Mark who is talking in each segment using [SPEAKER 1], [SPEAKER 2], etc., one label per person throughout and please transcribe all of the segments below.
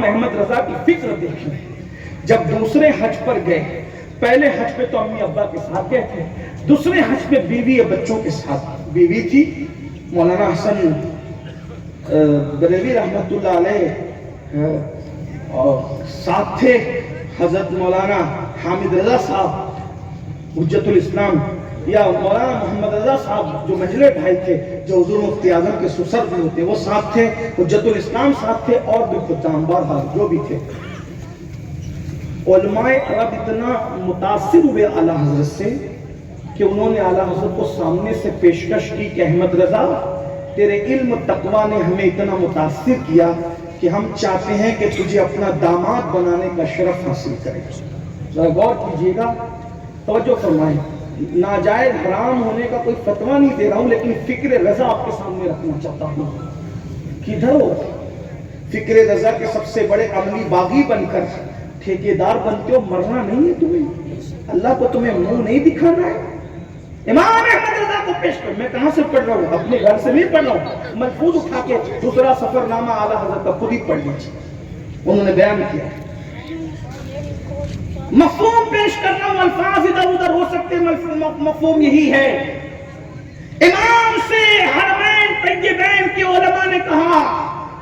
[SPEAKER 1] امام احمد رضا کی فکر دیکھیں. جب دوسرے حج پر گئے، پہلے حج پہ تو امی ابا کے ساتھ گئے تھے، دوسرے حج پہ بیوی اور بچوں کے ساتھ. بیوی تھی مولانا حسن بریلوی رحمت اللہ علیہ، اور ساتھ تھے حضرت مولانا حامد رضا صاحب حجت الاسلام، یا مولانا محمد رضا صاحب جو مجلے بھائی تھے، جو حضور مفتی اعظم کے سسر بھی ہوتے، وہ ساتھ تھے. حجت الاسلام ساتھ تھے، اور بھی خدام بہرحال جو بھی تھے. علماء عرب اتنا متاثر ہوئے اعلیٰ حضرت سے کہ انہوں نے اعلیٰ حضرت کو سامنے سے پیشکش کی کہ احمد رضا، تیرے علم تقویٰ نے ہمیں اتنا متاثر کیا کہ ہم چاہتے ہیں کہ تجھے اپنا داماد بنانے کا شرف حاصل کرے. ذرا غور کیجیے گا، توجہ فرمائیں. ناجائز حرام ہونے کا کوئی فتویٰ نہیں دے رہا ہوں، لیکن فکر رضا آپ کے سامنے رکھنا چاہتا ہوں. کدھر ہو؟ فکر رضا کے سب سے بڑے عملی باغی بن کر ٹھیکیدار بنتے ہو. مرنا نہیں ہے تمہیں، اللہ کو تمہیں منہ نہیں دکھانا ہے. امام احمد رضا کو پیش کر. میں کہاں سے پڑھ رہا ہوں؟ اپنے گھر سے نہیں پڑھ رہا ہوں، محفوظ اٹھا کے دوسرا سفر نامہ اعلیٰ حضرت کا خود ہی پڑھ لیجیے. انہوں نے بیان کیا، مفہوم پیش کر رہا ہوں، الفاظ ادھر ادھر ہو سکتے ہیں، مفہوم یہی ہے. امام سے حرمین طیبین کے علماء نے کہا،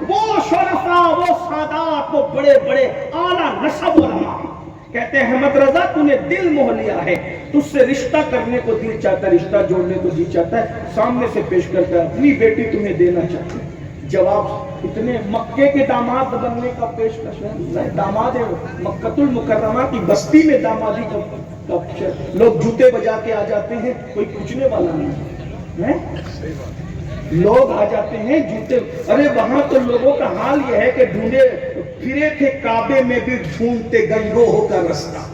[SPEAKER 1] وہ شرفاء، وہ سادات، وہ بڑے بڑے اعلیٰ نسب علماء کہتے ہیں احمد رضا تو نے دل موہ لیا ہے، تجھ سے رشتہ کرنے کو دل چاہتا ہے، رشتہ جوڑنے کو جی چاہتا ہے. سامنے سے پیش کرتا ہے، اپنی بیٹی تمہیں دینا چاہتے ہیں. جواب، اتنے مکے کے داماد بننے کا پیشکش ہے. داماد ہے مکۃ المکرمہ کی بستی میں دامادی کا لوگ جوتے بجا کے آ جاتے ہیں، کوئی پوچھنے والا نہیں ہے. لوگ آ جاتے ہیں جوتے. ارے وہاں تو لوگوں کا حال یہ ہے کہ ڈھونڈے پھرے تھے کعبے میں بھی ڈھونڈتے گنگوہ کا رستہ.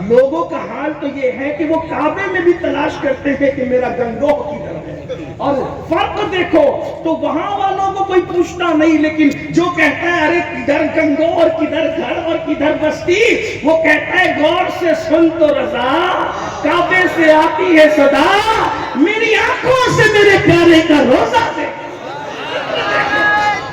[SPEAKER 1] لوگوں کا حال تو یہ ہے کہ وہ کعبے میں بھی تلاش کرتے ہیں کہ میرا گنگوہ کی طرف ہے. اور فرق دیکھو تو وہاں والوں کو کوئی پوچھتا نہیں، لیکن جو کہتا ہے ارے کدھر گنگوہ اور کدھر گھر اور کدھر بستی، وہ کہتا ہے غور سے سن تو رضا، کعبے سے آتی ہے صدا، میری آنکھوں سے میرے پیارے کا روزہ دے.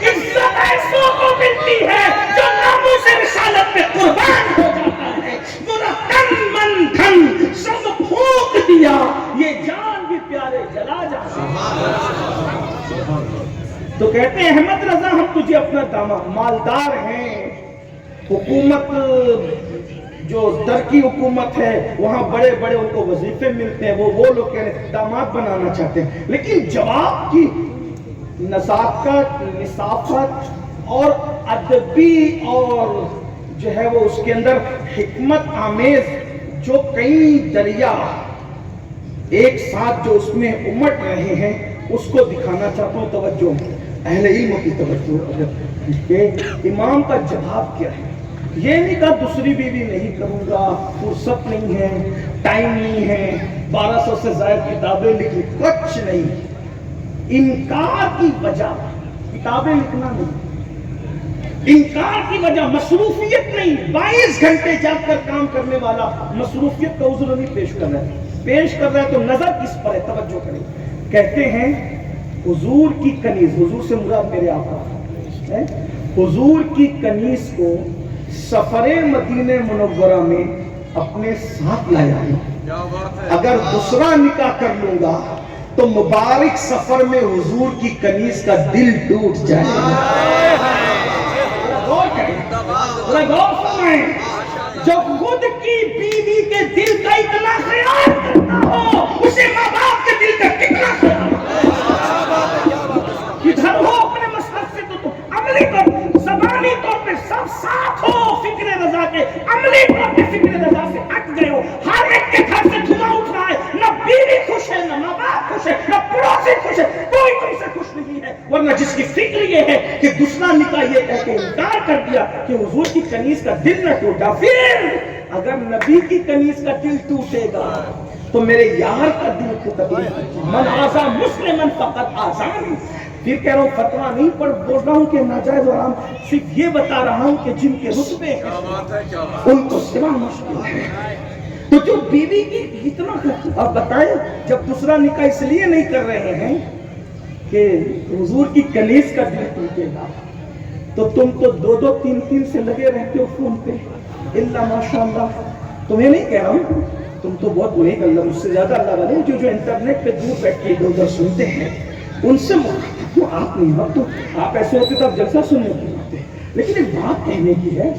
[SPEAKER 1] عزت ایسوں کو ملتی ہے جو ناموس رسالت پہ قربان ہو جاتا ہے. میرا تن من دھن سب پھونک دیا، یہ جان بھی پیارے جلا جاتا. تو کہتے ہیں احمد رضا ہم تجھے اپنا داماد، مالدار ہیں، حکومت جو در کی حکومت ہے وہاں بڑے بڑے ان کو وظیفے ملتے ہیں، وہ لوگ کہہ رہے ہیں داماد بنانا چاہتے ہیں. لیکن جواب کی نزاکت، نصافت اور ادبی اور جو ہے وہ اس کے اندر حکمت آمیز جو کئی دریا ایک ساتھ جو اس میں امٹ رہے ہیں، اس کو دکھانا چاہتا ہوں. توجہ اہل علم کی توجہ کہ امام کا جواب کیا ہے. یہ نہیں کہا دوسری بیوی نہیں کروں گا، فرصت نہیں ہے، ٹائم نہیں ہے، 1200 سے زائد کتابیں لکھی، کچھ نہیں. انکار کی وجہ کتابیں لکھنا نہیں، انکار کی وجہ مصروفیت نہیں. 22 گھنٹے جاگ کر کام کرنے والا مصروفیت کا عذر نہیں پیش کر رہا ہے. پیش کر رہا ہے تو نظر کس پر ہے؟ توجہ کریں. کہتے ہیں حضور کی کنیز، حضور سے مراد میرے آقا ہے، حضور کی کنیز کو سفر مدینہ منورہ میں اپنے ساتھ لایا ہے. اگر دوسرا نکاح کر لوں گا تو مبارک سفر میں حضور کی کنیز کا دل ٹوٹ جائے گا. غور فرمائیں، جو خود کی بیوی کے دل کا اتنا خیال کرتا ہو، اسے ماں باپ کے دل کا کتنا خیال. کدھر ہو اپنے مسلک سے تو عملی طور زبانی طور پہ سب ساتھ ہو فکر رضا کے، عملی طور پہ فکر رضا سے ہٹ گئے ہو. ہر ایک کے گھر سے دھواں اٹھ رہا ہے، نہ بیوی خوش ہے، نہ ماں باپ خوش ہے، نہ پڑوسی خوش ہے، کوئی تم سے خوش نہیں ہے. ورنہ جس کی فکر یہ ہے کہ دوسرا نکاح یہ کہہ کے انکار کر دیا کہ حضور کی کنیز کا دل نہ ٹوٹا، پھر اگر نبی کی کنیز کا دل ٹوٹے گا تو میرے یار کا دل کو تکلیف. من آزا مسلمن فقط آزان. پھر کہہ رہا ہوں فتویٰ نہیں پر بول رہا ہوں کہ ناجائز اور عام، صرف یہ بتا رہا ہوں کہ جن کے رتبے ہیں ان کو سوا مشکل ہے. تو جو بیوی کی اتنا آپ بتائیں، جب دوسرا نکاح اس لیے نہیں کر رہے ہیں کہ حضور کی کنیز کا دل ٹوٹے گا، تو تم تو دو دو تین تین سے لگے رہتے ہو فون پہ. الا ماشاء اللہ. تمہیں نہیں کہہ رہا ہوں, تم تو بہت برے اللہ مجھ سے زیادہ اللہ والے جو انٹرنیٹ پہ دور بیٹھ کے ادھر ادھر سنتے ہیں ان سے تو آپ نہیں. اب تو آپ ایسے ہوتے تو آپ جلسہ سننے کی ہوتے, لیکن ایک بات کہنے کی ہے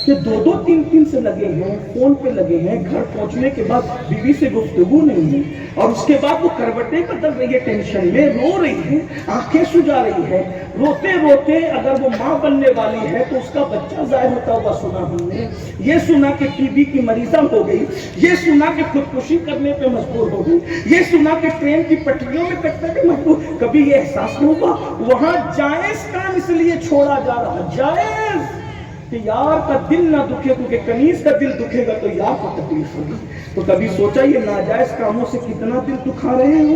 [SPEAKER 1] کہ دو دو تین تین سے لگے ہیں, فون پہ لگے ہیں, گھر پہنچنے کے بعد بیوی سے گفتگو نہیں ہے, اور اس کے بعد وہ کروٹیں بدل رہی ہے, ٹینشن میں رو رہی ہے, آنکھیں سجا رہی ہے, روتے روتے اگر وہ ماں بننے والی ہے تو اس کا بچہ ظاہر ہوتا ہوا سنا ہم نے, یہ سنا کہ ٹی بی کی مریضہ ہو گئی, یہ سنا کہ خودکشی کرنے پہ مجبور ہو گئی, یہ سنا کہ ٹرین کی پٹریوں میں کٹنے پہ مجبور. کبھی یہ احساس نہیں ہوا وہاں جائز کام اس لیے چھوڑا جا رہا, جائز کہ یار کا دل نہ دکھے, کیونکہ کنیز کا دل دکھے گا تو یار کو تکلیف ہوگی. تو کبھی سوچا یہ ناجائز کاموں سے کتنا دل دکھا رہے ہو,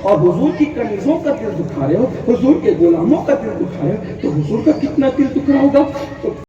[SPEAKER 1] اور حضور کی کنیزوں کا دل دکھا رہے ہو, حضور کے غلاموں کا دل دکھا رہے ہو, تو حضور کا کتنا دل دکھ رہا ہوگا. تو